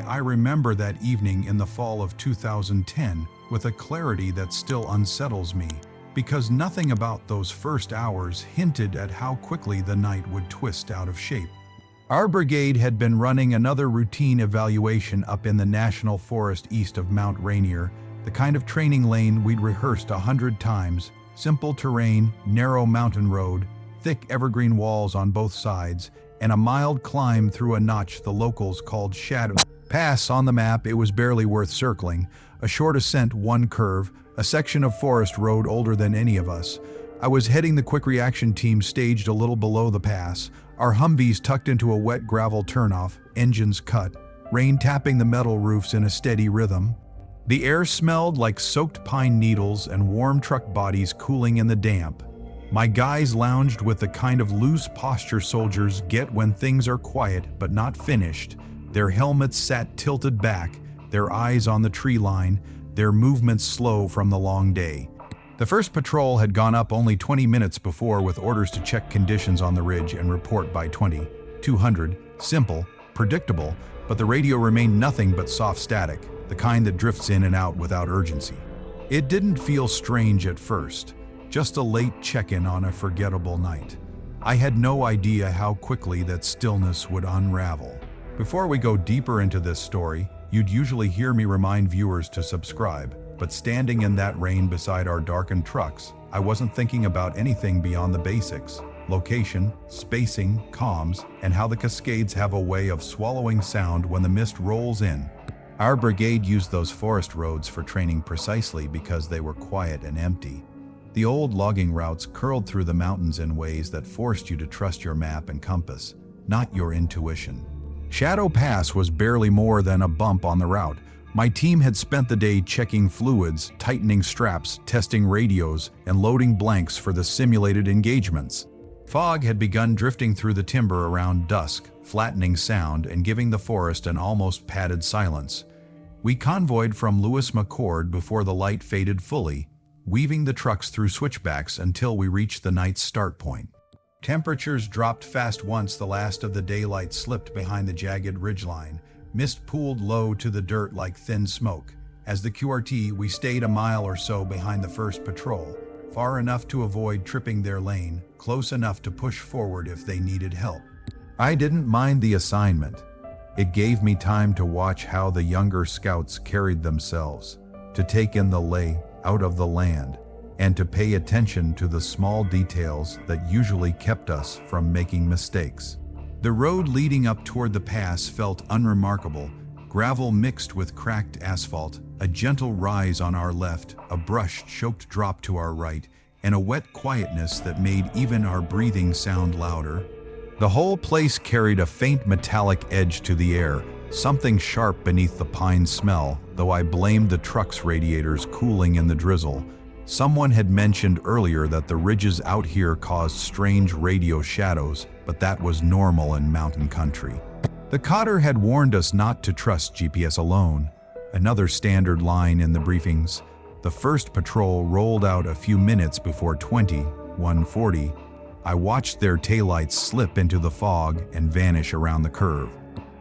I remember that evening in the fall of 2010 with a clarity that still unsettles me, because nothing about those first hours hinted at how quickly the night would twist out of shape. Our brigade had been running another routine evaluation up in the National Forest east of Mount Rainier, the kind of training lane we'd rehearsed 100 times, simple terrain, narrow mountain road, thick evergreen walls on both sides, and a mild climb through a notch the locals called Shadow Pass. On the map, it was barely worth circling. A short ascent, one curve, a section of forest road older than any of us. I was heading the quick reaction team staged a little below the pass, our Humvees tucked into a wet gravel turnoff, engines cut, rain tapping the metal roofs in a steady rhythm. The air smelled like soaked pine needles and warm truck bodies cooling in the damp. My guys lounged with the kind of loose posture soldiers get when things are quiet but not finished. Their helmets sat tilted back, their eyes on the tree line, their movements slow from the long day. The first patrol had gone up only 20 minutes before with orders to check conditions on the ridge and report by 200. Simple, predictable, but the radio remained nothing but soft static, the kind that drifts in and out without urgency. It didn't feel strange at first, just a late check-in on a forgettable night. I had no idea how quickly that stillness would unravel. Before we go deeper into this story, you'd usually hear me remind viewers to subscribe, but standing in that rain beside our darkened trucks, I wasn't thinking about anything beyond the basics: location, spacing, comms, and how the Cascades have a way of swallowing sound when the mist rolls in. Our brigade used those forest roads for training precisely because they were quiet and empty. The old logging routes curled through the mountains in ways that forced you to trust your map and compass, not your intuition. Shadow Pass was barely more than a bump on the route. My team had spent the day checking fluids, tightening straps, testing radios, and loading blanks for the simulated engagements. Fog had begun drifting through the timber around dusk, flattening sound and giving the forest an almost padded silence. We convoyed from Lewis McCord before the light faded fully, weaving the trucks through switchbacks until we reached the night's start point. Temperatures dropped fast once the last of the daylight slipped behind the jagged ridgeline. Mist pooled low to the dirt like thin smoke. As the QRT, we stayed a mile or so behind the first patrol, far enough to avoid tripping their lane, close enough to push forward if they needed help. I didn't mind the assignment. It gave me time to watch how the younger scouts carried themselves, to take in the lay out of the land, and to pay attention to the small details that usually kept us from making mistakes. The road leading up toward the pass felt unremarkable, gravel mixed with cracked asphalt, a gentle rise on our left, a brush-choked drop to our right, and a wet quietness that made even our breathing sound louder. The whole place carried a faint metallic edge to the air, something sharp beneath the pine smell, though I blamed the truck's radiators cooling in the drizzle. Someone had mentioned earlier that the ridges out here caused strange radio shadows, but that was normal in mountain country. The Cotter had warned us not to trust GPS alone. Another standard line in the briefings. The first patrol rolled out a few minutes before 140. I watched their taillights slip into the fog and vanish around the curve.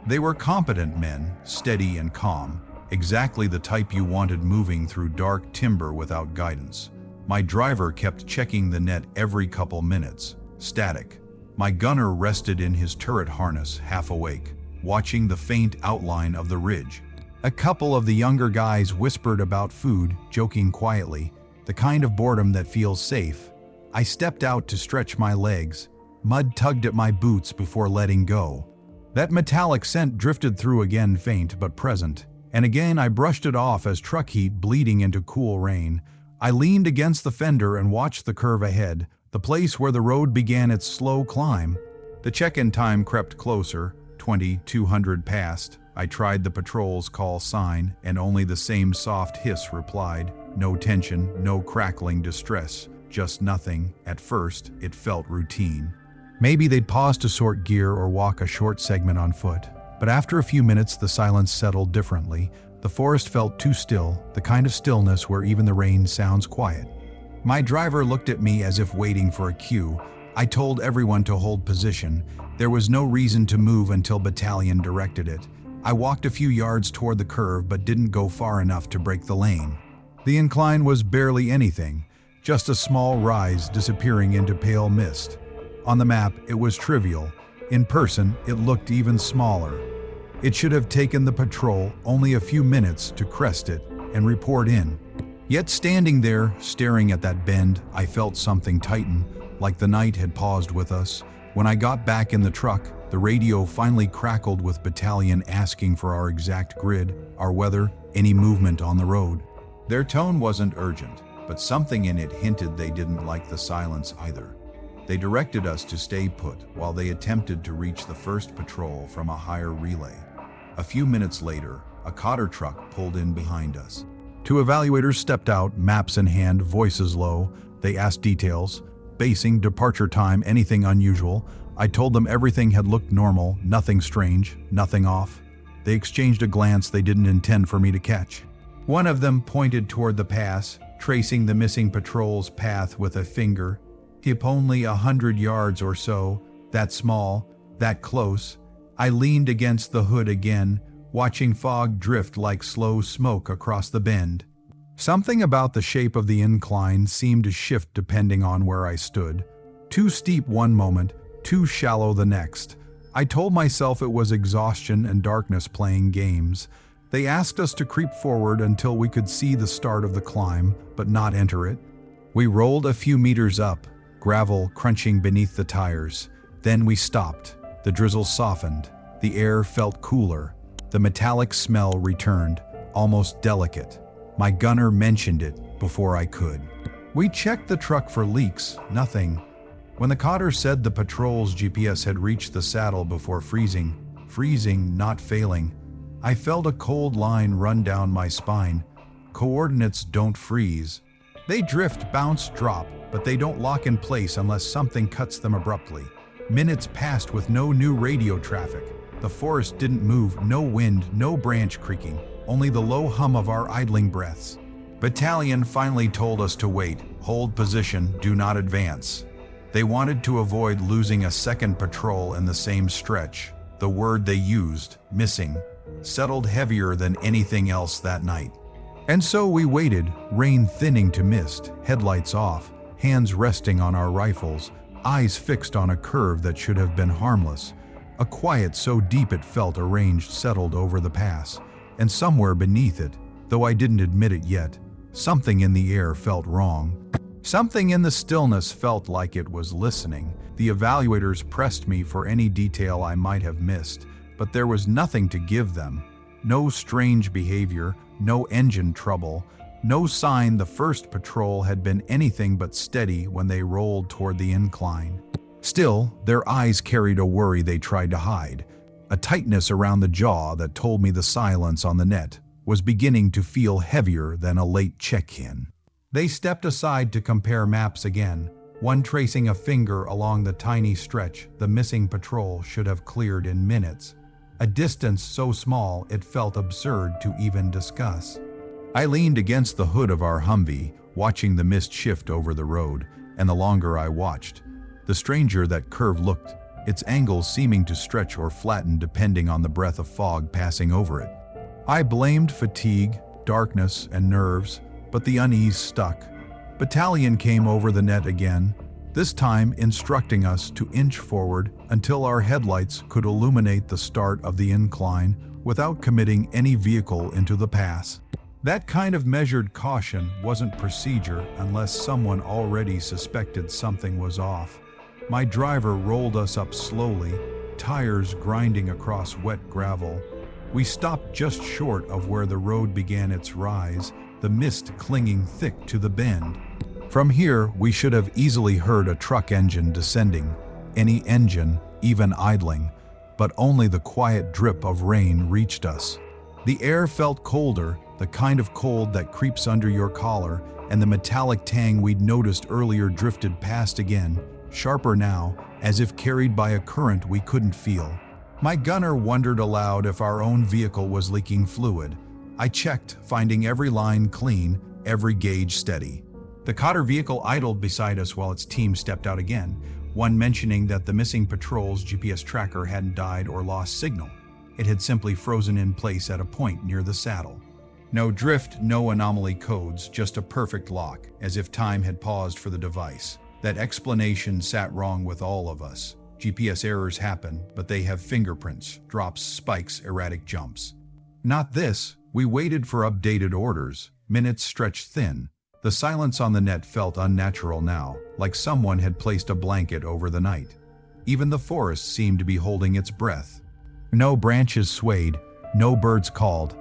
They were competent men, steady and calm, exactly the type you wanted moving through dark timber without guidance. My driver kept checking the net every couple minutes, static. My gunner rested in his turret harness, half awake, watching the faint outline of the ridge. A couple of the younger guys whispered about food, joking quietly, the kind of boredom that feels safe. I stepped out to stretch my legs. Mud tugged at my boots before letting go. That metallic scent drifted through again, faint but present. And again I brushed it off as truck heat bleeding into cool rain. I leaned against the fender and watched the curve ahead, the place where the road began its slow climb. The check-in time crept closer, 200 passed. I tried the patrol's call sign, and only the same soft hiss replied. No tension, no crackling distress, just nothing. At first, it felt routine. Maybe they'd pause to sort gear or walk a short segment on foot. But after a few minutes, the silence settled differently. The forest felt too still, the kind of stillness where even the rain sounds quiet. My driver looked at me as if waiting for a cue. I told everyone to hold position. There was no reason to move until battalion directed it. I walked a few yards toward the curve but didn't go far enough to break the lane. The incline was barely anything, just a small rise disappearing into pale mist. On the map, it was trivial. In person, it looked even smaller. It should have taken the patrol only a few minutes to crest it and report in. Yet standing there, staring at that bend, I felt something tighten, like the night had paused with us. When I got back in the truck, the radio finally crackled with battalion asking for our exact grid, our weather, any movement on the road. Their tone wasn't urgent, but something in it hinted they didn't like the silence either. They directed us to stay put while they attempted to reach the first patrol from a higher relay. A few minutes later, a Cotter truck pulled in behind us. Two evaluators stepped out, maps in hand, voices low. They asked details, basing, departure time, anything unusual. I told them everything had looked normal, nothing strange, nothing off. They exchanged a glance they didn't intend for me to catch. One of them pointed toward the pass, tracing the missing patrol's path with a finger. Hip only 100 yards or so, that small, that close. I leaned against the hood again, watching fog drift like slow smoke across the bend. Something about the shape of the incline seemed to shift depending on where I stood. Too steep one moment, too shallow the next. I told myself it was exhaustion and darkness playing games. They asked us to creep forward until we could see the start of the climb, but not enter it. We rolled a few meters up, gravel crunching beneath the tires. Then we stopped. The drizzle softened. The air felt cooler. The metallic smell returned, almost delicate. My gunner mentioned it before I could. We checked the truck for leaks, nothing. When the Cotter said the patrol's GPS had reached the saddle before freezing, not failing, I felt a cold line run down my spine. Coordinates don't freeze. They drift, bounce, drop, but they don't lock in place unless something cuts them abruptly. Minutes passed with no new radio traffic. The forest didn't move, no wind, no branch creaking, only the low hum of our idling breaths. Battalion finally told us to wait, hold position, do not advance. They wanted to avoid losing a second patrol in the same stretch. The word they used, missing, settled heavier than anything else that night. And so we waited, rain thinning to mist, headlights off, hands resting on our rifles, eyes fixed on a curve that should have been harmless. A quiet so deep it felt arranged settled over the pass, and somewhere beneath it, though I didn't admit it yet, something in the air felt wrong. Something in the stillness felt like it was listening. The evaluators pressed me for any detail I might have missed, but there was nothing to give them. No strange behavior, no engine trouble, no sign the first patrol had been anything but steady when they rolled toward the incline. Still, their eyes carried a worry they tried to hide, a tightness around the jaw that told me the silence on the net was beginning to feel heavier than a late check-in. They stepped aside to compare maps again, one tracing a finger along the tiny stretch the missing patrol should have cleared in minutes. A distance so small it felt absurd to even discuss. I leaned against the hood of our Humvee, watching the mist shift over the road, and the longer I watched, the stranger that curve looked, its angles seeming to stretch or flatten depending on the breath of fog passing over it. I blamed fatigue, darkness, and nerves, but the unease stuck. Battalion came over the net again, this time instructing us to inch forward until our headlights could illuminate the start of the incline without committing any vehicle into the pass. That kind of measured caution wasn't procedure unless someone already suspected something was off. My driver rolled us up slowly, tires grinding across wet gravel. We stopped just short of where the road began its rise, the mist clinging thick to the bend. From here, we should have easily heard a truck engine descending, any engine, even idling, but only the quiet drip of rain reached us. The air felt colder, the kind of cold that creeps under your collar, and the metallic tang we'd noticed earlier drifted past again, sharper now, as if carried by a current we couldn't feel. My gunner wondered aloud if our own vehicle was leaking fluid. I checked, finding every line clean, every gauge steady. The Cotter vehicle idled beside us while its team stepped out again, one mentioning that the missing patrol's GPS tracker hadn't died or lost signal. It had simply frozen in place at a point near the saddle. No drift, no anomaly codes, just a perfect lock, as if time had paused for the device. That explanation sat wrong with all of us. GPS errors happen, but they have fingerprints, drops, spikes, erratic jumps. Not this. We waited for updated orders. Minutes stretched thin. The silence on the net felt unnatural now, like someone had placed a blanket over the night. Even the forest seemed to be holding its breath. No branches swayed, no birds called,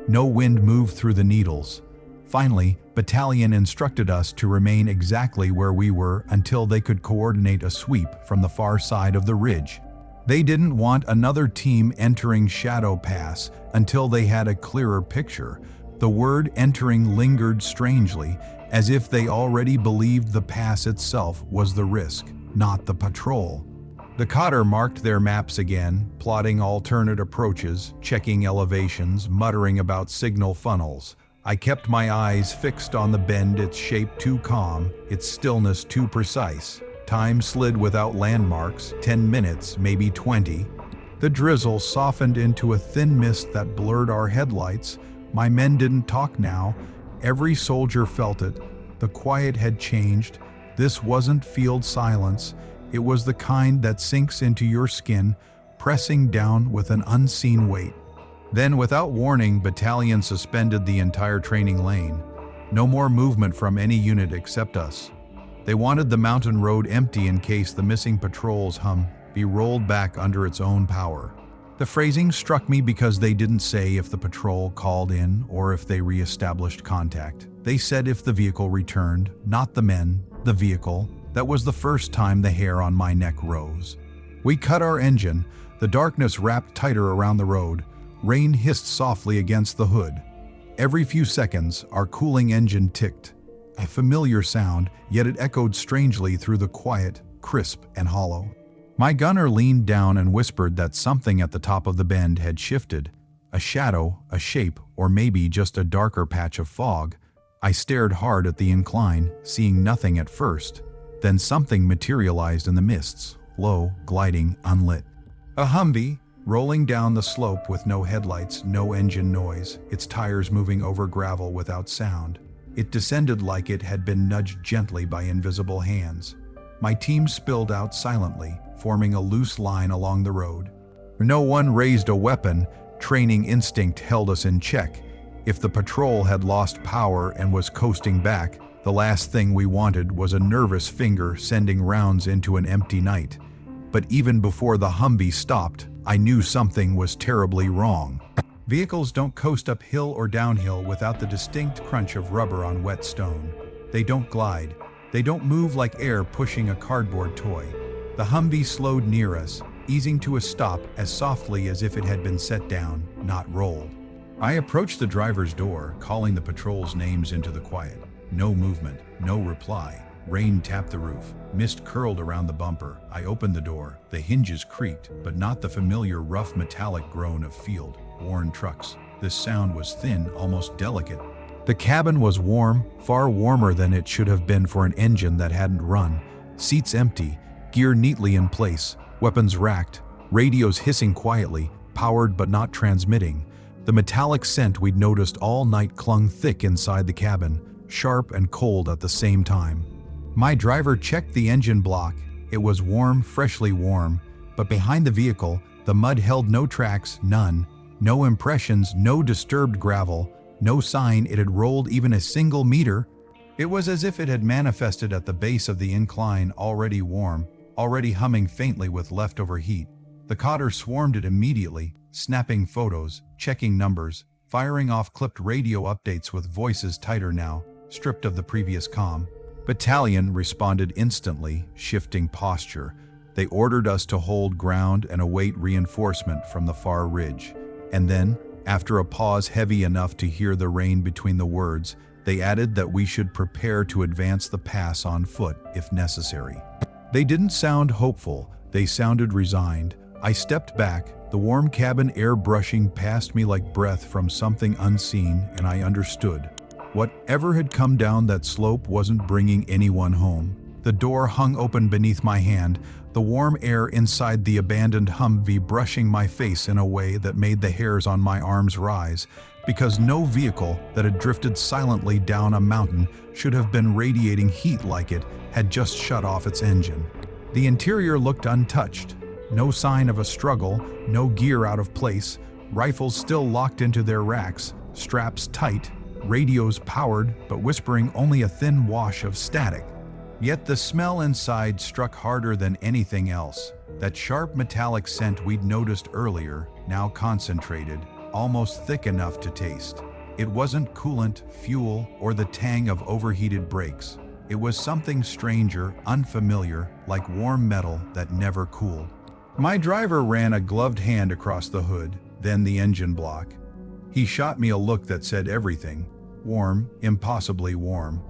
no wind moved through the needles. Finally, Battalion instructed us to remain exactly where we were until they could coordinate a sweep from the far side of the ridge. They didn't want another team entering Shadow Pass until they had a clearer picture. The word entering lingered strangely, as if they already believed the pass itself was the risk, not the patrol. The Cotter marked their maps again, plotting alternate approaches, checking elevations, muttering about signal funnels. I kept my eyes fixed on the bend, its shape too calm, its stillness too precise. Time slid without landmarks, 10 minutes, maybe 20. The drizzle softened into a thin mist that blurred our headlights. My men didn't talk now. Every soldier felt it. The quiet had changed. This wasn't field silence. It was the kind that sinks into your skin, pressing down with an unseen weight. Then, without warning, Battalion suspended the entire training lane. No more movement from any unit except us. They wanted the mountain road empty in case the missing patrol's Humvee rolled back under its own power. The phrasing struck me because they didn't say if the patrol called in or if they re-established contact. They said if the vehicle returned, not the men, the vehicle. That was the first time the hair on my neck rose. We cut our engine. The darkness wrapped tighter around the road. Rain hissed softly against the hood. Every few seconds, our cooling engine ticked. A familiar sound, yet it echoed strangely through the quiet, crisp and hollow. My gunner leaned down and whispered that something at the top of the bend had shifted. A shadow, a shape, or maybe just a darker patch of fog. I stared hard at the incline, seeing nothing at first. Then something materialized in the mists, low, gliding, unlit. A Humvee, rolling down the slope with no headlights, no engine noise, its tires moving over gravel without sound. It descended like it had been nudged gently by invisible hands. My team spilled out silently, forming a loose line along the road. No one raised a weapon. Training instinct held us in check. If the patrol had lost power and was coasting back, the last thing we wanted was a nervous finger sending rounds into an empty night. But even before the Humvee stopped, I knew something was terribly wrong. Vehicles don't coast uphill or downhill without the distinct crunch of rubber on wet stone. They don't glide. They don't move like air pushing a cardboard toy. The Humvee slowed near us, easing to a stop as softly as if it had been set down, not rolled. I approached the driver's door, calling the patrol's names into the quiet. No movement, no reply. Rain tapped the roof. Mist curled around the bumper. I opened the door. The hinges creaked, but not the familiar rough metallic groan of field-worn trucks. This sound was thin, almost delicate. The cabin was warm, far warmer than it should have been for an engine that hadn't run. Seats empty, gear neatly in place, weapons racked, radios hissing quietly, powered but not transmitting. The metallic scent we'd noticed all night clung thick inside the cabin, sharp and cold at the same time. My driver checked the engine block. It was warm, freshly warm, but behind the vehicle, the mud held no tracks, none. No impressions, no disturbed gravel, no sign it had rolled even a single meter. It was as if it had manifested at the base of the incline, already warm, already humming faintly with leftover heat. The Cotter swarmed it immediately, snapping photos, checking numbers, firing off clipped radio updates with voices tighter now, stripped of the previous comm. Battalion responded instantly, shifting posture. They ordered us to hold ground and await reinforcement from the far ridge. And then, after a pause heavy enough to hear the rain between the words, they added that we should prepare to advance the pass on foot if necessary. They didn't sound hopeful, they sounded resigned. I stepped back, the warm cabin air brushing past me like breath from something unseen, and I understood. Whatever had come down that slope wasn't bringing anyone home. The door hung open beneath my hand. The the warm air inside the abandoned Humvee brushing my face in a way that made the hairs on my arms rise, because no vehicle that had drifted silently down a mountain should have been radiating heat like it had just shut off its engine. The interior looked untouched. No sign of a struggle, no gear out of place, rifles still locked into their racks, straps tight, radios powered but whispering only a thin wash of static. Yet the smell inside struck harder than anything else. That sharp metallic scent we'd noticed earlier, now concentrated, almost thick enough to taste. It wasn't coolant, fuel, or the tang of overheated brakes. It was something stranger, unfamiliar, like warm metal that never cooled. My driver ran a gloved hand across the hood, then the engine block. He shot me a look that said everything. Warm, impossibly warm.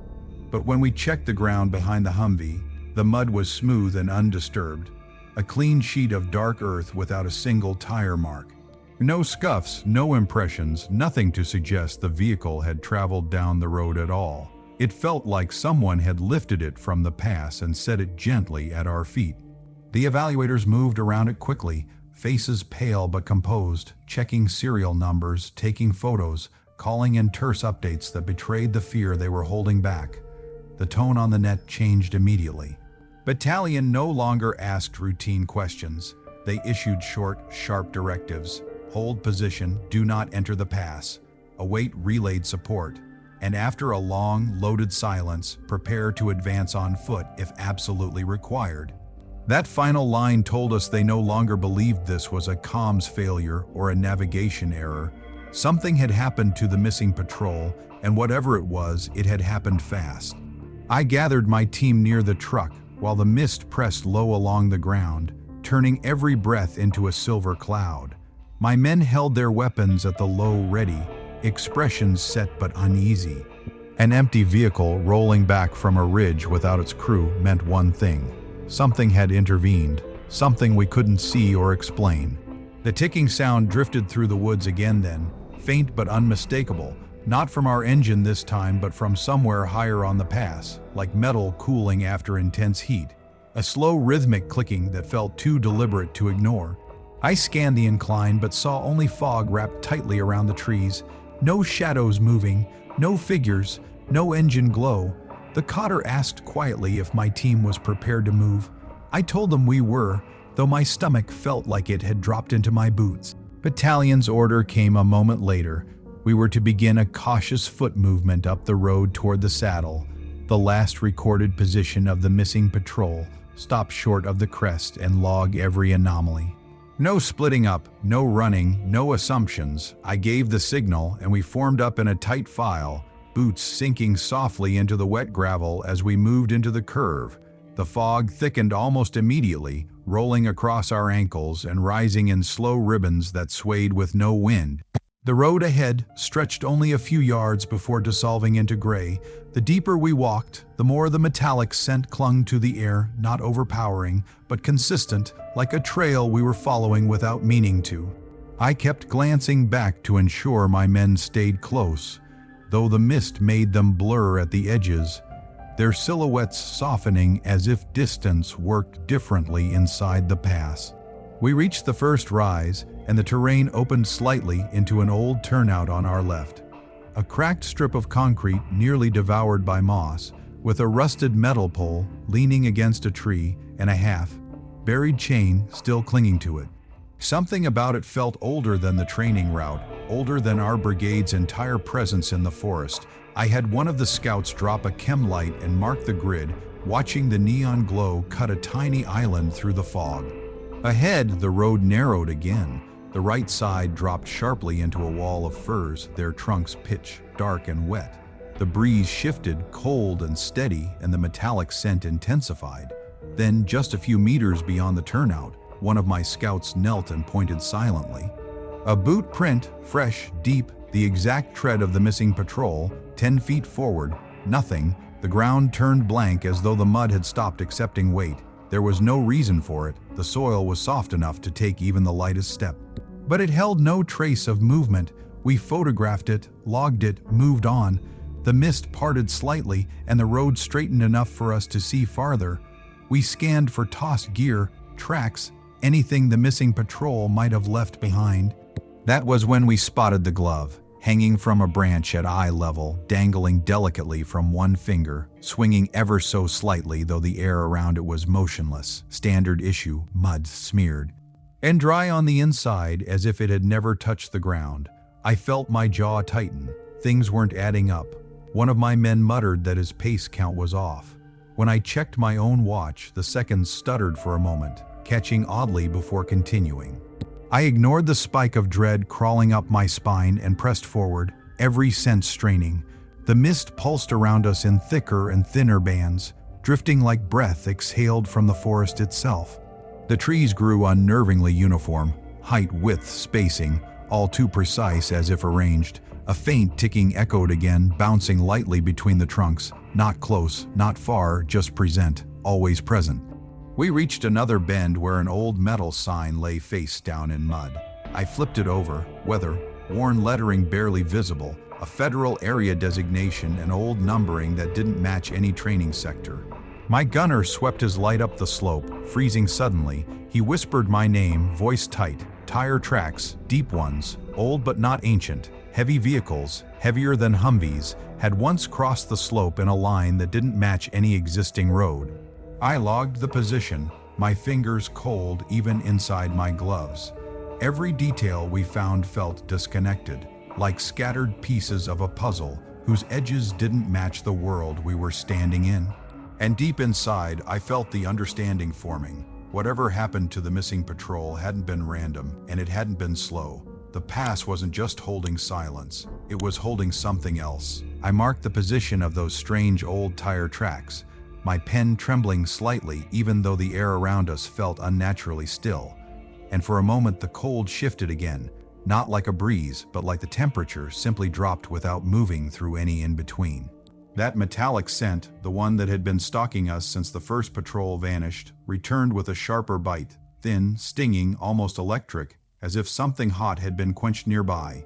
But when we checked the ground behind the Humvee, the mud was smooth and undisturbed. A clean sheet of dark earth without a single tire mark. No scuffs, no impressions, nothing to suggest the vehicle had traveled down the road at all. It felt like someone had lifted it from the pass and set it gently at our feet. The evaluators moved around it quickly, faces pale but composed, checking serial numbers, taking photos, calling in terse updates that betrayed the fear they were holding back. The tone on the net changed immediately. Battalion no longer asked routine questions. They issued short, sharp directives. Hold position, do not enter the pass. Await relayed support. And after a long, loaded silence, prepare to advance on foot if absolutely required. That final line told us they no longer believed this was a comms failure or a navigation error. Something had happened to the missing patrol, and whatever it was, it had happened fast. I gathered my team near the truck, while the mist pressed low along the ground, turning every breath into a silver cloud. My men held their weapons at the low ready, expressions set but uneasy. An empty vehicle rolling back from a ridge without its crew meant one thing. Something had intervened, something we couldn't see or explain. The ticking sound drifted through the woods again then, faint but unmistakable, not from our engine this time but from somewhere higher on the pass, like metal cooling after intense heat. A slow rhythmic clicking that felt too deliberate to ignore. I scanned the incline but saw only fog wrapped tightly around the trees, no shadows moving, no figures, no engine glow. The cotter asked quietly if my team was prepared to move. I told them we were, though my stomach felt like it had dropped into my boots. Battalion's order came a moment later. We were to begin a cautious foot movement up the road toward the saddle. The last recorded position of the missing patrol, stop short of the crest and log every anomaly. No splitting up, no running, no assumptions. I gave the signal and we formed up in a tight file, boots sinking softly into the wet gravel as we moved into the curve. The fog thickened almost immediately, rolling across our ankles and rising in slow ribbons that swayed with no wind. The road ahead stretched only a few yards before dissolving into gray. The deeper we walked, the more the metallic scent clung to the air, not overpowering, but consistent, like a trail we were following without meaning to. I kept glancing back to ensure my men stayed close, though the mist made them blur at the edges, their silhouettes softening as if distance worked differently inside the pass. We reached the first rise, and the terrain opened slightly into an old turnout on our left. A cracked strip of concrete nearly devoured by moss, with a rusted metal pole leaning against a tree and a half-buried chain still clinging to it. Something about it felt older than the training route, older than our brigade's entire presence in the forest. I had one of the scouts drop a chem light and mark the grid, watching the neon glow cut a tiny island through the fog. Ahead, the road narrowed again. The right side dropped sharply into a wall of firs, their trunks pitch dark and wet. The breeze shifted, cold and steady, and the metallic scent intensified. Then, just a few meters beyond the turnout, one of my scouts knelt and pointed silently. A boot print, fresh, deep, the exact tread of the missing patrol, 10 feet forward, nothing. The ground turned blank as though the mud had stopped accepting weight. There was no reason for it. The soil was soft enough to take even the lightest step. But it held no trace of movement. We photographed it, logged it, moved on. The mist parted slightly and the road straightened enough for us to see farther. We scanned for tossed gear, tracks, anything the missing patrol might have left behind. That was when we spotted the glove, hanging from a branch at eye level, dangling delicately from one finger, swinging ever so slightly though the air around it was motionless, standard issue, mud smeared, and dry on the inside as if it had never touched the ground. I felt my jaw tighten. Things weren't adding up. One of my men muttered that his pace count was off. When I checked my own watch, the seconds stuttered for a moment, catching oddly before continuing. I ignored the spike of dread crawling up my spine and pressed forward, every sense straining. The mist pulsed around us in thicker and thinner bands, drifting like breath exhaled from the forest itself. The trees grew unnervingly uniform, height, width, spacing, all too precise as if arranged. A faint ticking echoed again, bouncing lightly between the trunks. Not close, not far, just present, always present. We reached another bend where an old metal sign lay face down in mud. I flipped it over, weather-worn lettering barely visible, a federal area designation and old numbering that didn't match any training sector. My gunner swept his light up the slope, freezing suddenly. He whispered my name, voice tight. Tire tracks, deep ones, old but not ancient. Heavy vehicles, heavier than Humvees, had once crossed the slope in a line that didn't match any existing road. I logged the position, my fingers cold even inside my gloves. Every detail we found felt disconnected, like scattered pieces of a puzzle whose edges didn't match the world we were standing in. And deep inside, I felt the understanding forming. Whatever happened to the missing patrol hadn't been random, and it hadn't been slow. The pass wasn't just holding silence, it was holding something else. I marked the position of those strange old tire tracks, my pen trembling slightly even though the air around us felt unnaturally still. And for a moment the cold shifted again, not like a breeze, but like the temperature simply dropped without moving through any in-between. That metallic scent, the one that had been stalking us since the first patrol vanished, returned with a sharper bite, thin, stinging, almost electric, as if something hot had been quenched nearby.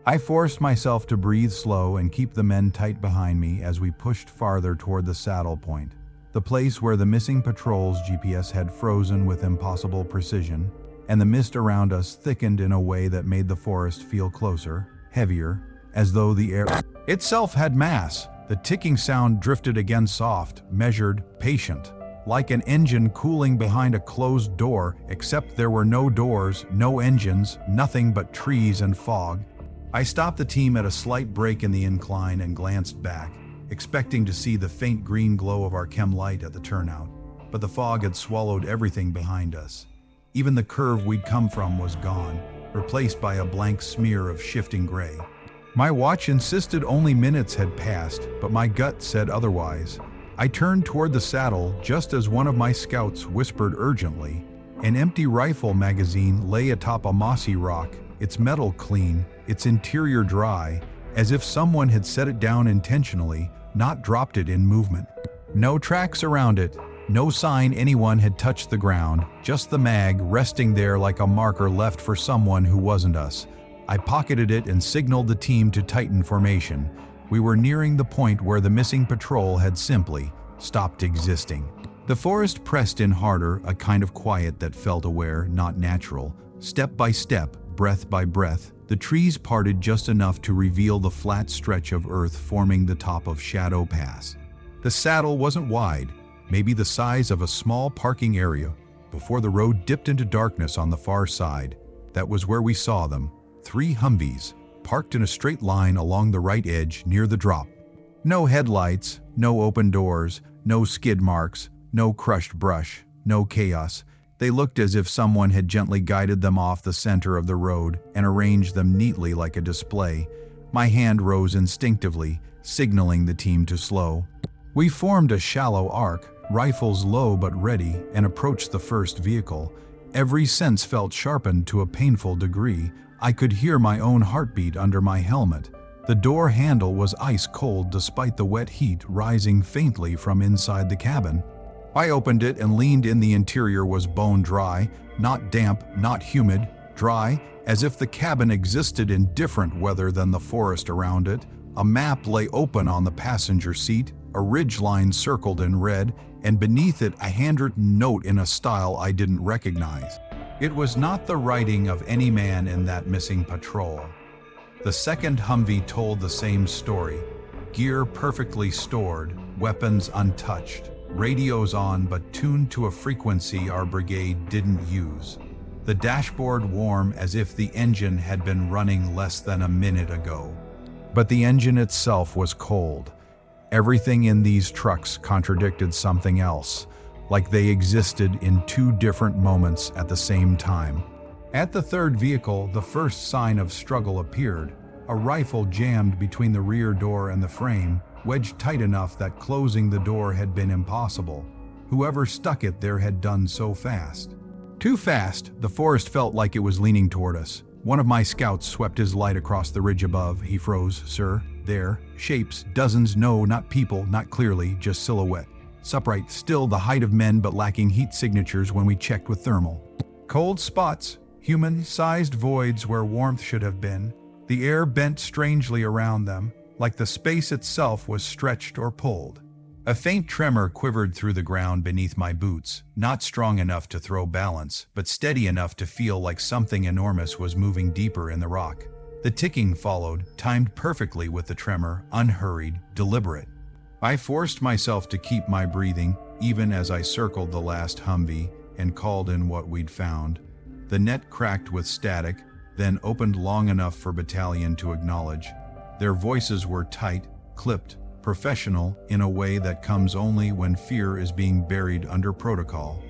I forced myself to breathe slow and keep the men tight behind me as we pushed farther toward the saddle point, the place where the missing patrol's GPS had frozen with impossible precision, and the mist around us thickened in a way that made the forest feel closer, heavier, as though the air itself had mass. The ticking sound drifted again, soft, measured, patient, like an engine cooling behind a closed door, except there were no doors, no engines, nothing but trees and fog. I stopped the team at a slight break in the incline and glanced back, expecting to see the faint green glow of our chem light at the turnout, but the fog had swallowed everything behind us. Even the curve we'd come from was gone, replaced by a blank smear of shifting gray. My watch insisted only minutes had passed, but my gut said otherwise. I turned toward the saddle just as one of my scouts whispered urgently. An empty rifle magazine lay atop a mossy rock, its metal clean, its interior dry, as if someone had set it down intentionally, not dropped it in movement. No tracks around it, no sign anyone had touched the ground, just the mag resting there like a marker left for someone who wasn't us. I pocketed it and signaled the team to tighten formation. We were nearing the point where the missing patrol had simply stopped existing. The forest pressed in harder, a kind of quiet that felt aware, not natural. Step by step, breath by breath, the trees parted just enough to reveal the flat stretch of earth forming the top of Shadow Pass. The saddle wasn't wide, maybe the size of a small parking area, before the road dipped into darkness on the far side. That was where we saw them. 3 Humvees, parked in a straight line along the right edge near the drop. No headlights, no open doors, no skid marks, no crushed brush, no chaos. They looked as if someone had gently guided them off the center of the road and arranged them neatly like a display. My hand rose instinctively, signaling the team to slow. We formed a shallow arc, rifles low but ready, and approached the first vehicle. Every sense felt sharpened to a painful degree. I could hear my own heartbeat under my helmet. The door handle was ice cold despite the wet heat rising faintly from inside the cabin. I opened it and leaned in. The interior was bone dry, not damp, not humid, dry, as if the cabin existed in different weather than the forest around it. A map lay open on the passenger seat, a ridgeline circled in red, and beneath it a handwritten note in a style I didn't recognize. It was not the writing of any man in that missing patrol. The second Humvee told the same story. Gear perfectly stored, weapons untouched, radios on but tuned to a frequency our brigade didn't use. The dashboard warm as if the engine had been running less than a minute ago. But the engine itself was cold. Everything in these trucks contradicted something else, like they existed in two different moments at the same time. At the third vehicle, the first sign of struggle appeared. A rifle jammed between the rear door and the frame, wedged tight enough that closing the door had been impossible. Whoever stuck it there had done so fast. Too fast, the forest felt like it was leaning toward us. One of my scouts swept his light across the ridge above. He froze, sir. There, shapes, dozens, no, not people, not clearly, just silhouette. Upright, still the height of men but lacking heat signatures when we checked with thermal. Cold spots, human-sized voids where warmth should have been. The air bent strangely around them, like the space itself was stretched or pulled. A faint tremor quivered through the ground beneath my boots, not strong enough to throw balance, but steady enough to feel like something enormous was moving deeper in the rock. The ticking followed, timed perfectly with the tremor, unhurried, deliberate. I forced myself to keep my breathing, even as I circled the last Humvee and called in what we'd found. The net cracked with static, then opened long enough for battalion to acknowledge. Their voices were tight, clipped, professional in a way that comes only when fear is being buried under protocol.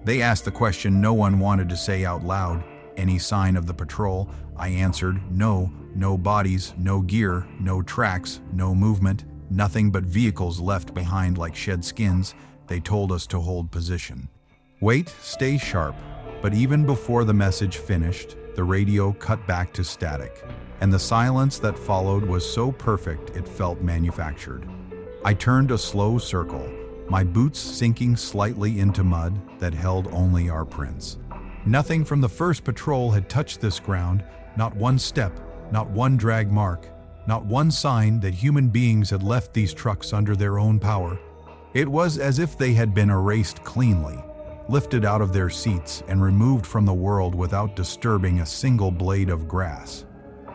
They asked the question no one wanted to say out loud. Any sign of the patrol? I answered, no. No bodies, no gear, no tracks, no movement, nothing but vehicles left behind like shed skins. They told us to hold position. Wait, stay sharp. But even before the message finished, the radio cut back to static, and the silence that followed was so perfect it felt manufactured. I turned a slow circle, my boots sinking slightly into mud that held only our prints. Nothing from the first patrol had touched this ground, not one step, not one drag mark, not one sign that human beings had left these trucks under their own power. It was as if they had been erased cleanly, lifted out of their seats and removed from the world without disturbing a single blade of grass.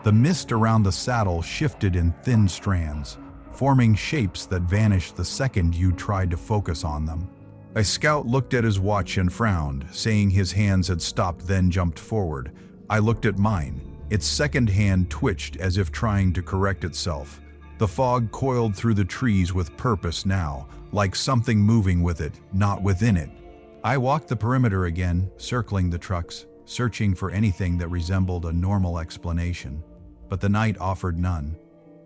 The mist around the saddle shifted in thin strands, forming shapes that vanished the second you tried to focus on them. A scout looked at his watch and frowned, saying his hands had stopped, then jumped forward. I looked at mine. Its second hand twitched as if trying to correct itself. The fog coiled through the trees with purpose now, like something moving with it, not within it. I walked the perimeter again, circling the trucks, searching for anything that resembled a normal explanation. But the night offered none.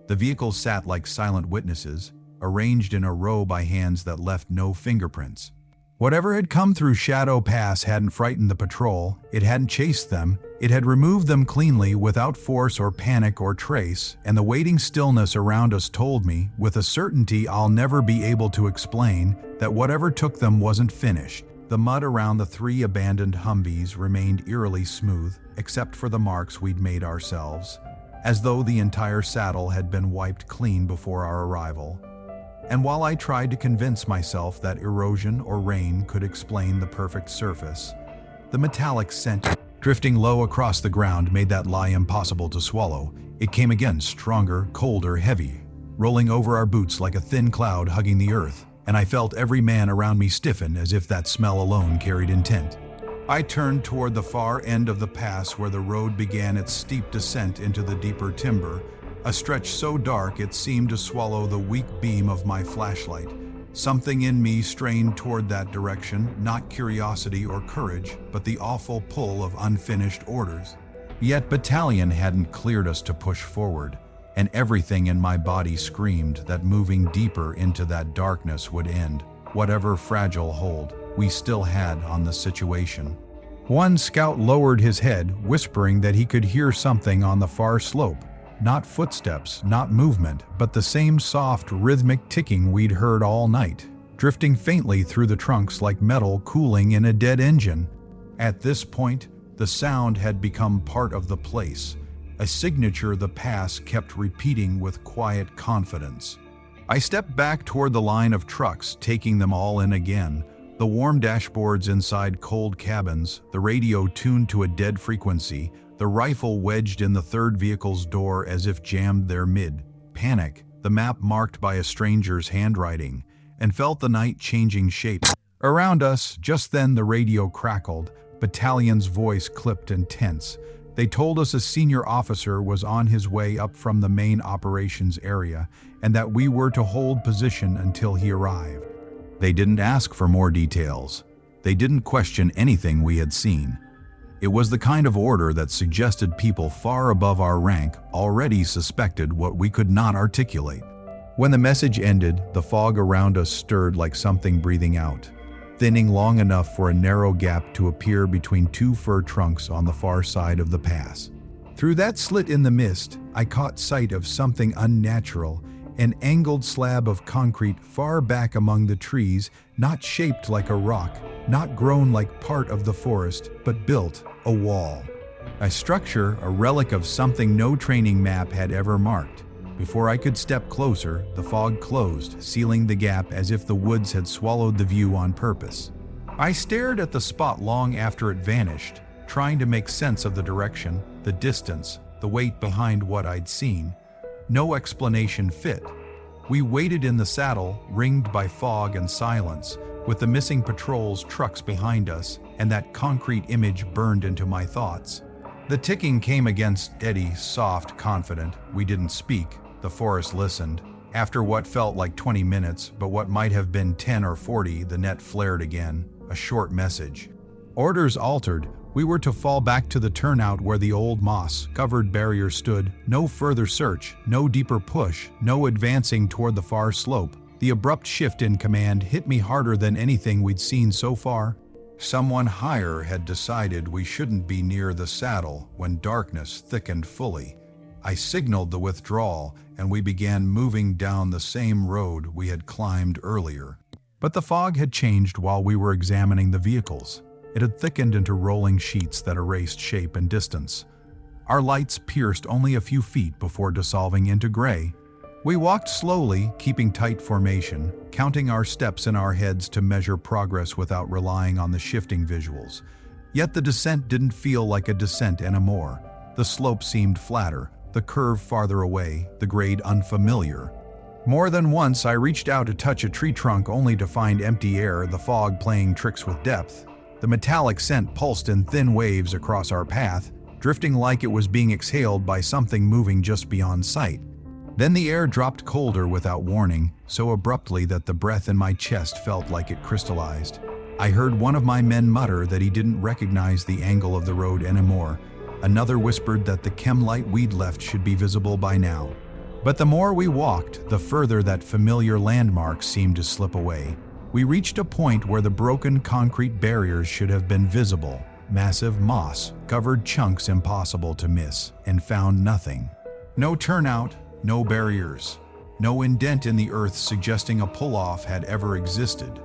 The vehicles sat like silent witnesses, arranged in a row by hands that left no fingerprints. Whatever had come through Shadow Pass hadn't frightened the patrol, it hadn't chased them, it had removed them cleanly without force or panic or trace, and the waiting stillness around us told me, with a certainty I'll never be able to explain, that whatever took them wasn't finished. The mud around the 3 abandoned Humvees remained eerily smooth, except for the marks we'd made ourselves, as though the entire saddle had been wiped clean before our arrival. And while I tried to convince myself that erosion or rain could explain the perfect surface, the metallic scent drifting low across the ground made that lie impossible to swallow. It came again, stronger, colder, heavy, rolling over our boots like a thin cloud hugging the earth, and I felt every man around me stiffen as if that smell alone carried intent. I turned toward the far end of the pass where the road began its steep descent into the deeper timber, a stretch so dark it seemed to swallow the weak beam of my flashlight. Something in me strained toward that direction, not curiosity or courage, but the awful pull of unfinished orders. Yet battalion hadn't cleared us to push forward, and everything in my body screamed that moving deeper into that darkness would end whatever fragile hold we still had on the situation. One scout lowered his head, whispering that he could hear something on the far slope. Not footsteps, not movement, but the same soft, rhythmic ticking we'd heard all night, drifting faintly through the trunks like metal cooling in a dead engine. At this point, the sound had become part of the place, a signature the pass kept repeating with quiet confidence. I stepped back toward the line of trucks, taking them all in again. The warm dashboards inside cold cabins, the radio tuned to a dead frequency, the rifle wedged in the third vehicle's door as if jammed there mid-panic, the map marked by a stranger's handwriting, and felt the night changing shape. Around us, just then the radio crackled, battalion's voice clipped and tense. They told us a senior officer was on his way up from the main operations area and that we were to hold position until he arrived. They didn't ask for more details. They didn't question anything we had seen. It was the kind of order that suggested people far above our rank already suspected what we could not articulate. When the message ended, the fog around us stirred like something breathing out, thinning long enough for a narrow gap to appear between two fir trunks on the far side of the pass. Through that slit in the mist, I caught sight of something unnatural, an angled slab of concrete far back among the trees, not shaped like a rock, not grown like part of the forest, but built, a wall. A structure, a relic of something no training map had ever marked. Before I could step closer, the fog closed, sealing the gap as if the woods had swallowed the view on purpose. I stared at the spot long after it vanished, trying to make sense of the direction, the distance, the weight behind what I'd seen. No explanation fit. We waited in the saddle, ringed by fog and silence, with the missing patrol's trucks behind us, and that concrete image burned into my thoughts. The ticking came again, steady, soft, confident. We didn't speak. The forest listened. After what felt like 20 minutes, but what might have been 10 or 40, the net flared again. A short message. Orders altered. We were to fall back to the turnout where the old moss-covered barrier stood. No further search, no deeper push, no advancing toward the far slope. The abrupt shift in command hit me harder than anything we'd seen so far. Someone higher had decided we shouldn't be near the saddle when darkness thickened fully. I signaled the withdrawal, and we began moving down the same road we had climbed earlier. But the fog had changed while we were examining the vehicles. It had thickened into rolling sheets that erased shape and distance. Our lights pierced only a few feet before dissolving into gray. We walked slowly, keeping tight formation, counting our steps in our heads to measure progress without relying on the shifting visuals. Yet the descent didn't feel like a descent anymore. The slope seemed flatter, the curve farther away, the grade unfamiliar. More than once I reached out to touch a tree trunk only to find empty air, the fog playing tricks with depth. The metallic scent pulsed in thin waves across our path, drifting like it was being exhaled by something moving just beyond sight. Then the air dropped colder without warning, so abruptly that the breath in my chest felt like it crystallized. I heard one of my men mutter that he didn't recognize the angle of the road anymore. Another whispered that the chem light we'd left should be visible by now. But the more we walked, the further that familiar landmark seemed to slip away. We reached a point where the broken concrete barriers should have been visible, massive moss-covered chunks impossible to miss, and found nothing. No turnout, no barriers, no indent in the earth suggesting a pull-off had ever existed.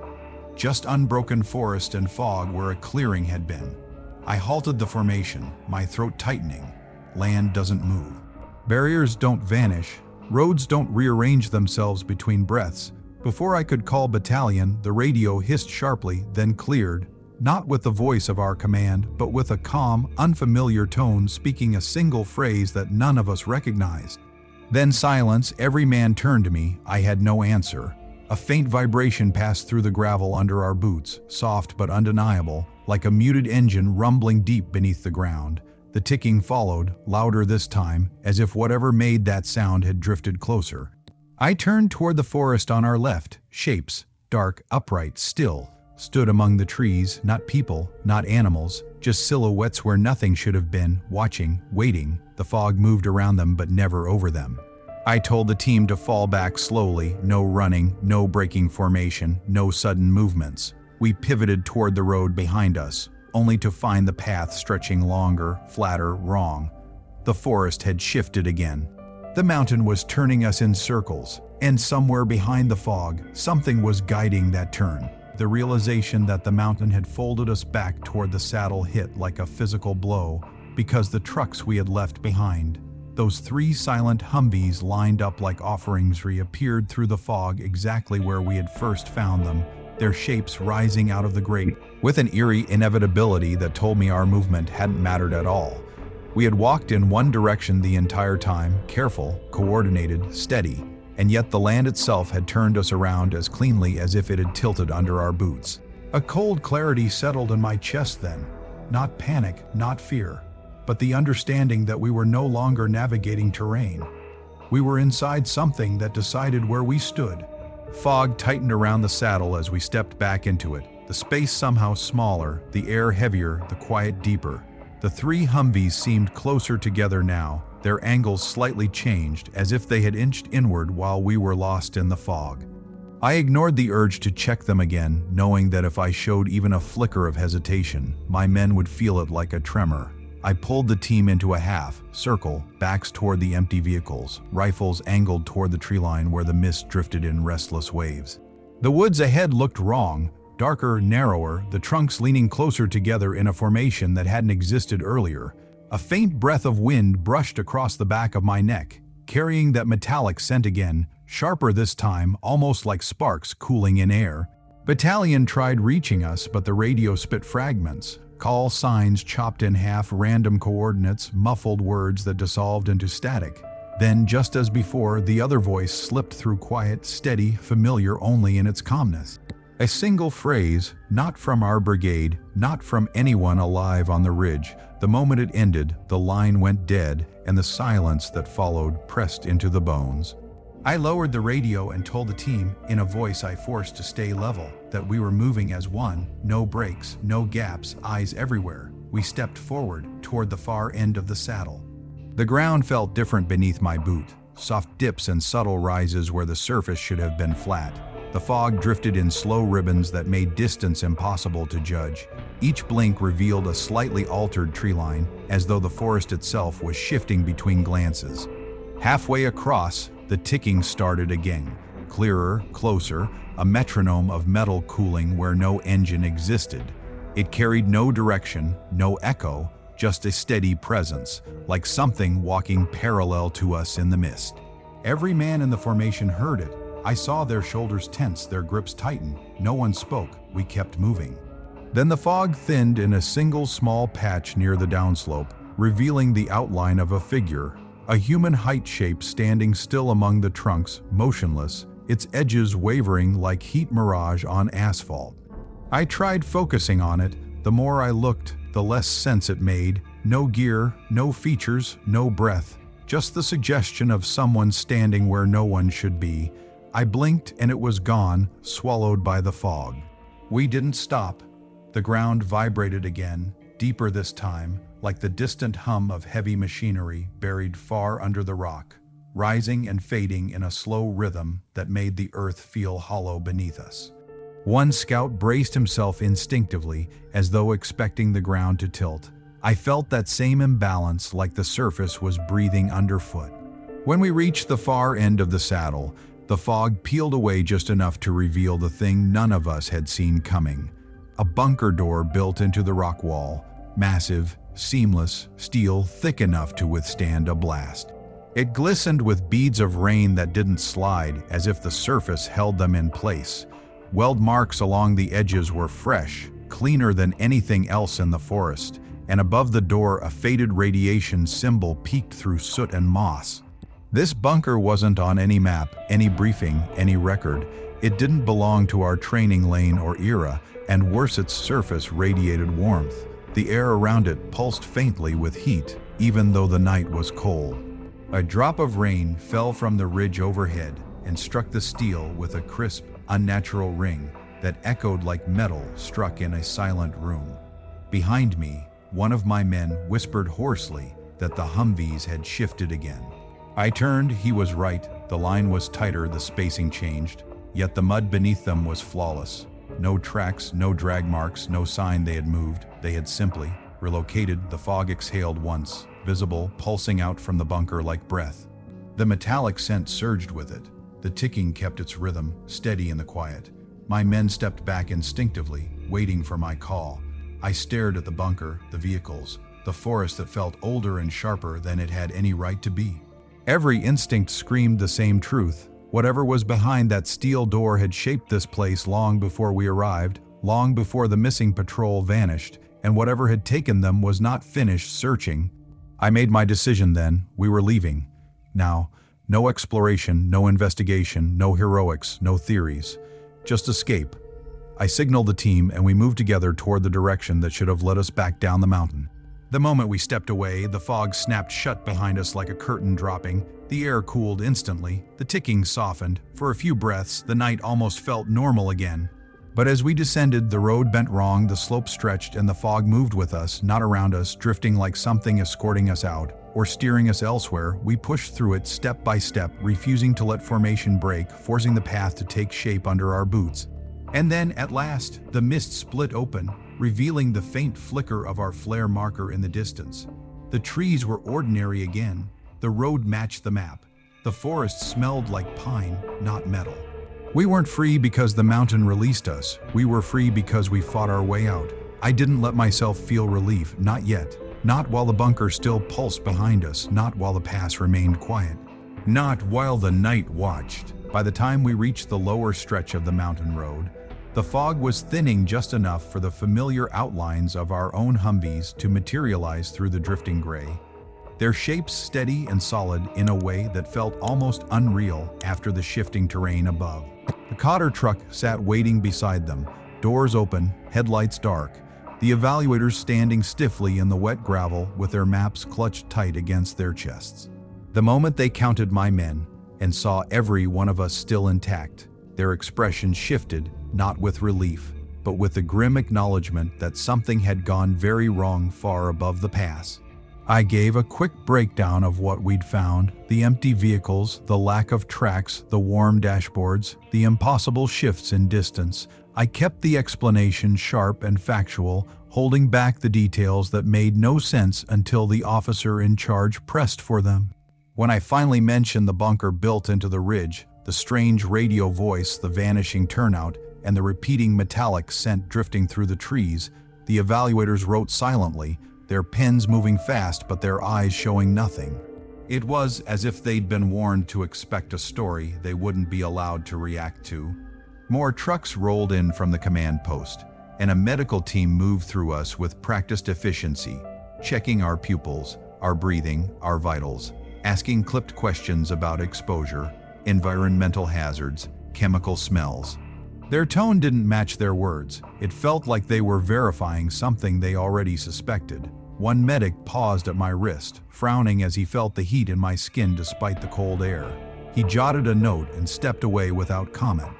Just unbroken forest and fog where a clearing had been. I halted the formation, my throat tightening. Land doesn't move. Barriers don't vanish. Roads don't rearrange themselves between breaths. Before I could call battalion, the radio hissed sharply, then cleared, not with the voice of our command, but with a calm, unfamiliar tone speaking a single phrase that none of us recognized. Then silence. Every man turned to me. I had no answer. A faint vibration passed through the gravel under our boots, soft but undeniable, like a muted engine rumbling deep beneath the ground. The ticking followed, louder this time, as if whatever made that sound had drifted closer. I turned toward the forest on our left. Shapes, dark, upright, still, stood among the trees, not people, not animals, just silhouettes where nothing should have been, watching, waiting. The fog moved around them but never over them. I told the team to fall back slowly, no running, no breaking formation, no sudden movements. We pivoted toward the road behind us, only to find the path stretching longer, flatter, wrong. The forest had shifted again. The mountain was turning us in circles, and somewhere behind the fog, something was guiding that turn. The realization that the mountain had folded us back toward the saddle hit like a physical blow, because the trucks we had left behind, Those three silent Humvees lined up like offerings reappeared through the fog exactly where we had first found them, their shapes rising out of the grate, with an eerie inevitability that told me our movement hadn't mattered at all. We had walked in one direction the entire time, careful, coordinated, steady, and yet the land itself had turned us around as cleanly as if it had tilted under our boots. A cold clarity settled in my chest then. Not panic, not fear, but the understanding that we were no longer navigating terrain. We were inside something that decided where we stood. Fog tightened around the saddle as we stepped back into it, the space somehow smaller, the air heavier, the quiet deeper. The three Humvees seemed closer together now, their angles slightly changed, as if they had inched inward while we were lost in the fog. I ignored the urge to check them again, knowing that if I showed even a flicker of hesitation, my men would feel it like a tremor. I pulled the team into a half circle, backs toward the empty vehicles, rifles angled toward the treeline where the mist drifted in restless waves. The woods ahead looked wrong, darker, narrower, the trunks leaning closer together in a formation that hadn't existed earlier. A faint breath of wind brushed across the back of my neck, carrying that metallic scent again, sharper this time, almost like sparks cooling in air. Battalion tried reaching us, but the radio spit fragments. Call signs chopped in half, random coordinates, muffled words that dissolved into static. Then, just as before, the other voice slipped through quiet, steady, familiar only in its calmness. A single phrase, not from our brigade, not from anyone alive on the ridge. The moment it ended, the line went dead, and the silence that followed pressed into the bones. I lowered the radio and told the team, in a voice I forced to stay level, that we were moving as one, no breaks, no gaps, eyes everywhere. We stepped forward, toward the far end of the saddle. The ground felt different beneath my boot, soft dips and subtle rises where the surface should have been flat. The fog drifted in slow ribbons that made distance impossible to judge. Each blink revealed a slightly altered treeline, as though the forest itself was shifting between glances. Halfway across, the ticking started again. Clearer, closer, a metronome of metal cooling where no engine existed. It carried no direction, no echo, just a steady presence, like something walking parallel to us in the mist. Every man in the formation heard it. I saw their shoulders tense, their grips tighten. No one spoke. We kept moving. Then the fog thinned in a single small patch near the downslope, revealing the outline of a figure, a human height shape standing still among the trunks, motionless, its edges wavering like heat mirage on asphalt. I tried focusing on it. The more I looked, the less sense it made. No gear, no features, no breath, just the suggestion of someone standing where no one should be. I blinked and it was gone, swallowed by the fog. We didn't stop. The ground vibrated again, deeper this time, like the distant hum of heavy machinery buried far under the rock, rising and fading in a slow rhythm that made the earth feel hollow beneath us. One scout braced himself instinctively, as though expecting the ground to tilt. I felt that same imbalance, like the surface was breathing underfoot. When we reached the far end of the saddle, the fog peeled away just enough to reveal the thing none of us had seen coming. A bunker door built into the rock wall, massive, seamless, steel thick enough to withstand a blast. It glistened with beads of rain that didn't slide, as if the surface held them in place. Weld marks along the edges were fresh, cleaner than anything else in the forest, and above the door a faded radiation symbol peeked through soot and moss. This bunker wasn't on any map, any briefing, any record. It didn't belong to our training lane or era, and worse, its surface radiated warmth. The air around it pulsed faintly with heat, even though the night was cold. A drop of rain fell from the ridge overhead and struck the steel with a crisp, unnatural ring that echoed like metal struck in a silent room. Behind me, one of my men whispered hoarsely that the Humvees had shifted again. I turned. He was right. The line was tighter, the spacing changed, yet the mud beneath them was flawless. No tracks, no drag marks, no sign they had moved. They had simply relocated. The fog exhaled once, visible, pulsing out from the bunker like breath. The metallic scent surged with it. The ticking kept its rhythm, steady in the quiet. My men stepped back instinctively, waiting for my call. I stared at the bunker, the vehicles, the forest that felt older and sharper than it had any right to be. Every instinct screamed the same truth. Whatever was behind that steel door had shaped this place long before we arrived, long before the missing patrol vanished, and whatever had taken them was not finished searching. I made my decision then. We were leaving. Now, no exploration, no investigation, no heroics, no theories. Just escape. I signaled the team and we moved together toward the direction that should have led us back down the mountain. The moment we stepped away, the fog snapped shut behind us like a curtain dropping. The air cooled instantly, the ticking softened. For a few breaths, the night almost felt normal again. But as we descended, the road bent wrong, the slope stretched, and the fog moved with us, not around us, drifting like something escorting us out, or steering us elsewhere. We pushed through it step by step, refusing to let formation break, forcing the path to take shape under our boots. And then, at last, the mist split open, revealing the faint flicker of our flare marker in the distance. The trees were ordinary again. The road matched the map. The forest smelled like pine, not metal. We weren't free because the mountain released us. We were free because we fought our way out. I didn't let myself feel relief, not yet. Not while the bunker still pulsed behind us, not while the pass remained quiet. Not while the night watched. By the time we reached the lower stretch of the mountain road, the fog was thinning just enough for the familiar outlines of our own Humvees to materialize through the drifting gray. Their shapes steady and solid in a way that felt almost unreal after the shifting terrain above. The Cotter truck sat waiting beside them, doors open, headlights dark, the evaluators standing stiffly in the wet gravel with their maps clutched tight against their chests. The moment they counted my men and saw every one of us still intact, their expression shifted, not with relief, but with the grim acknowledgement that something had gone very wrong far above the pass. I gave a quick breakdown of what we'd found: the empty vehicles, the lack of tracks, the warm dashboards, the impossible shifts in distance. I kept the explanation sharp and factual, holding back the details that made no sense until the officer in charge pressed for them. When I finally mentioned the bunker built into the ridge, the strange radio voice, the vanishing turnout, and the repeating metallic scent drifting through the trees, the evaluators wrote silently, their pens moving fast but their eyes showing nothing. It was as if they'd been warned to expect a story they wouldn't be allowed to react to. More trucks rolled in from the command post, and a medical team moved through us with practiced efficiency, checking our pupils, our breathing, our vitals, asking clipped questions about exposure, environmental hazards, chemical smells. Their tone didn't match their words. It felt like they were verifying something they already suspected. One medic paused at my wrist, frowning as he felt the heat in my skin despite the cold air. He jotted a note and stepped away without comment.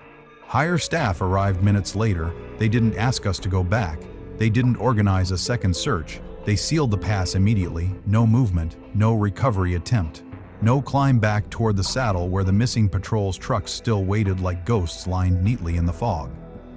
Higher staff arrived minutes later. They didn't ask us to go back. They didn't organize a second search. They sealed the pass immediately. No movement, no recovery attempt. No climb back toward the saddle where the missing patrol's trucks still waited like ghosts lined neatly in the fog.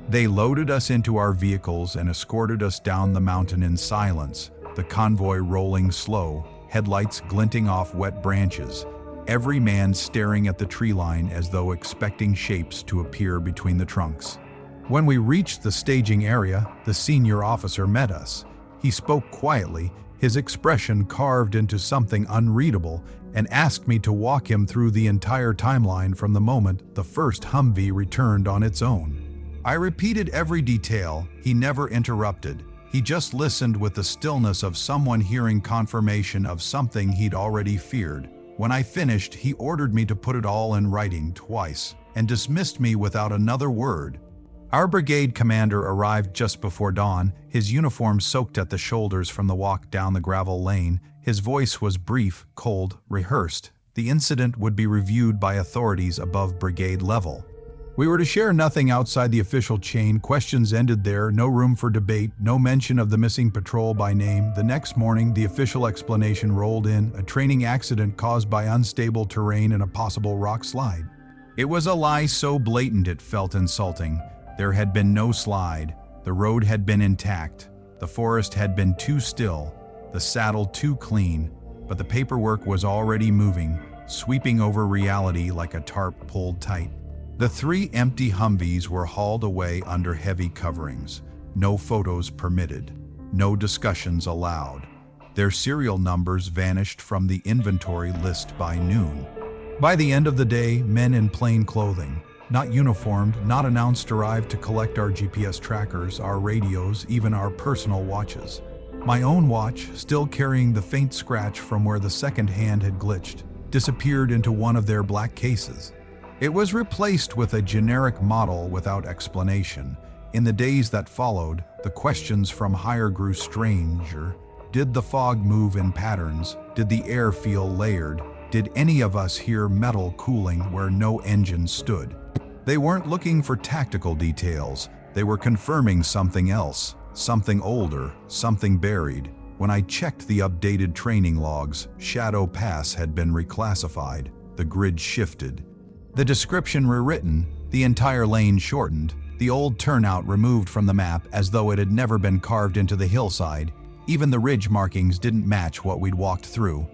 They loaded us into our vehicles and escorted us down the mountain in silence, the convoy rolling slow, headlights glinting off wet branches, every man staring at the tree line as though expecting shapes to appear between the trunks. When we reached the staging area, the senior officer met us. He spoke quietly, his expression carved into something unreadable, and asked me to walk him through the entire timeline from the moment the first Humvee returned on its own. I repeated every detail. He never interrupted. He just listened with the stillness of someone hearing confirmation of something he'd already feared. When I finished, he ordered me to put it all in writing twice, and dismissed me without another word. Our brigade commander arrived just before dawn, his uniform soaked at the shoulders from the walk down the gravel lane. His voice was brief, cold, rehearsed. The incident would be reviewed by authorities above brigade level. We were to share nothing outside the official chain. Questions ended there, no room for debate, no mention of the missing patrol by name. The next morning, the official explanation rolled in: a training accident caused by unstable terrain and a possible rock slide. It was a lie so blatant it felt insulting. There had been no slide. The road had been intact. The forest had been too still. The saddle too clean. But the paperwork was already moving, sweeping over reality like a tarp pulled tight. The 3 empty Humvees were hauled away under heavy coverings. No photos permitted. No discussions allowed. Their serial numbers vanished from the inventory list by noon. By the end of the day, men in plain clothing, not uniformed, not announced, arrived to collect our GPS trackers, our radios, even our personal watches. My own watch, still carrying the faint scratch from where the second hand had glitched, disappeared into one of their black cases. It was replaced with a generic model without explanation. In the days that followed, the questions from higher grew stranger. Did the fog move in patterns? Did the air feel layered? Did any of us hear metal cooling where no engine stood? They weren't looking for tactical details. They were confirming something else, something older, something buried. When I checked the updated training logs, Shadow Pass had been reclassified. The grid shifted. The description rewritten, the entire lane shortened, the old turnout removed from the map as though it had never been carved into the hillside. Even the ridge markings didn't match what we'd walked through.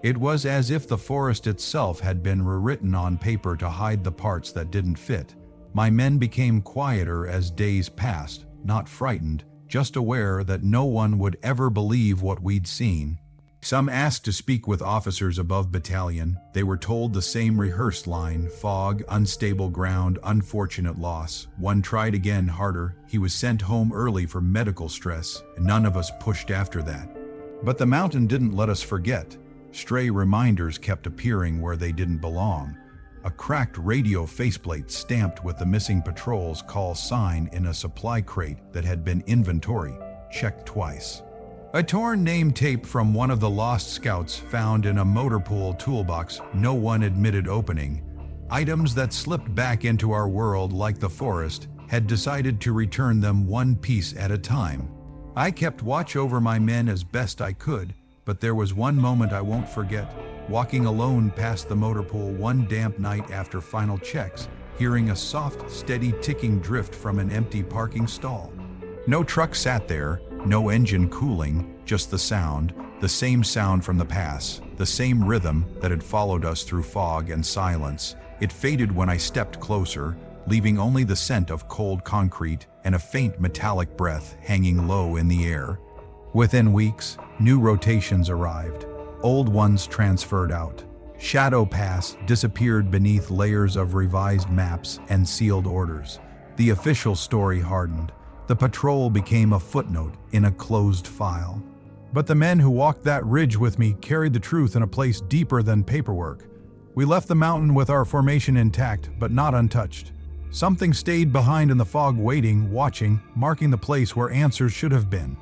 It was as if the forest itself had been rewritten on paper to hide the parts that didn't fit. My men became quieter as days passed, not frightened, just aware that no one would ever believe what we'd seen. Some asked to speak with officers above battalion. They were told the same rehearsed line: fog, unstable ground, unfortunate loss. One tried again, harder. He was sent home early for medical stress, and none of us pushed after that. But the mountain didn't let us forget. Stray reminders kept appearing where they didn't belong. A cracked radio faceplate stamped with the missing patrol's call sign in a supply crate that had been inventory checked twice. A torn name tape from one of the lost scouts found in a motor pool toolbox no one admitted opening. Items that slipped back into our world like the forest had decided to return them one piece at a time. I kept watch over my men as best I could, but there was one moment I won't forget, walking alone past the motor pool one damp night after final checks, hearing a soft, steady ticking drift from an empty parking stall. No truck sat there, no engine cooling, just the same sound from the pass, the same rhythm that had followed us through fog and silence. It faded when I stepped closer, leaving only the scent of cold concrete and a faint metallic breath hanging low in the air. Within weeks, new rotations arrived. Old ones transferred out. Shadow Pass disappeared beneath layers of revised maps and sealed orders. The official story hardened. The patrol became a footnote in a closed file. But the men who walked that ridge with me carried the truth in a place deeper than paperwork. We left the mountain with our formation intact, but not untouched. Something stayed behind in the fog, waiting, watching, marking the place where answers should have been.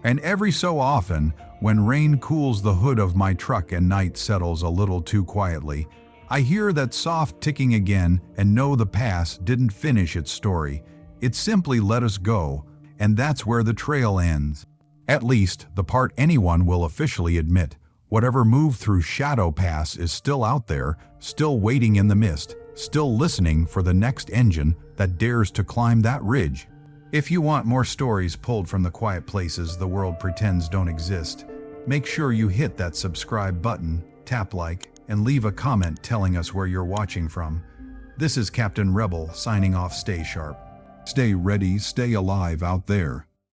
And every so often, when rain cools the hood of my truck and night settles a little too quietly, I hear that soft ticking again and know the pass didn't finish its story. It simply let us go, and that's where the trail ends. At least, the part anyone will officially admit. Whatever moved through Shadow Pass is still out there, still waiting in the mist, still listening for the next engine that dares to climb that ridge. If you want more stories pulled from the quiet places the world pretends don't exist, make sure you hit that subscribe button, tap like, and leave a comment telling us where you're watching from. This is Captain Rebel signing off. Stay sharp. Stay ready, stay alive out there.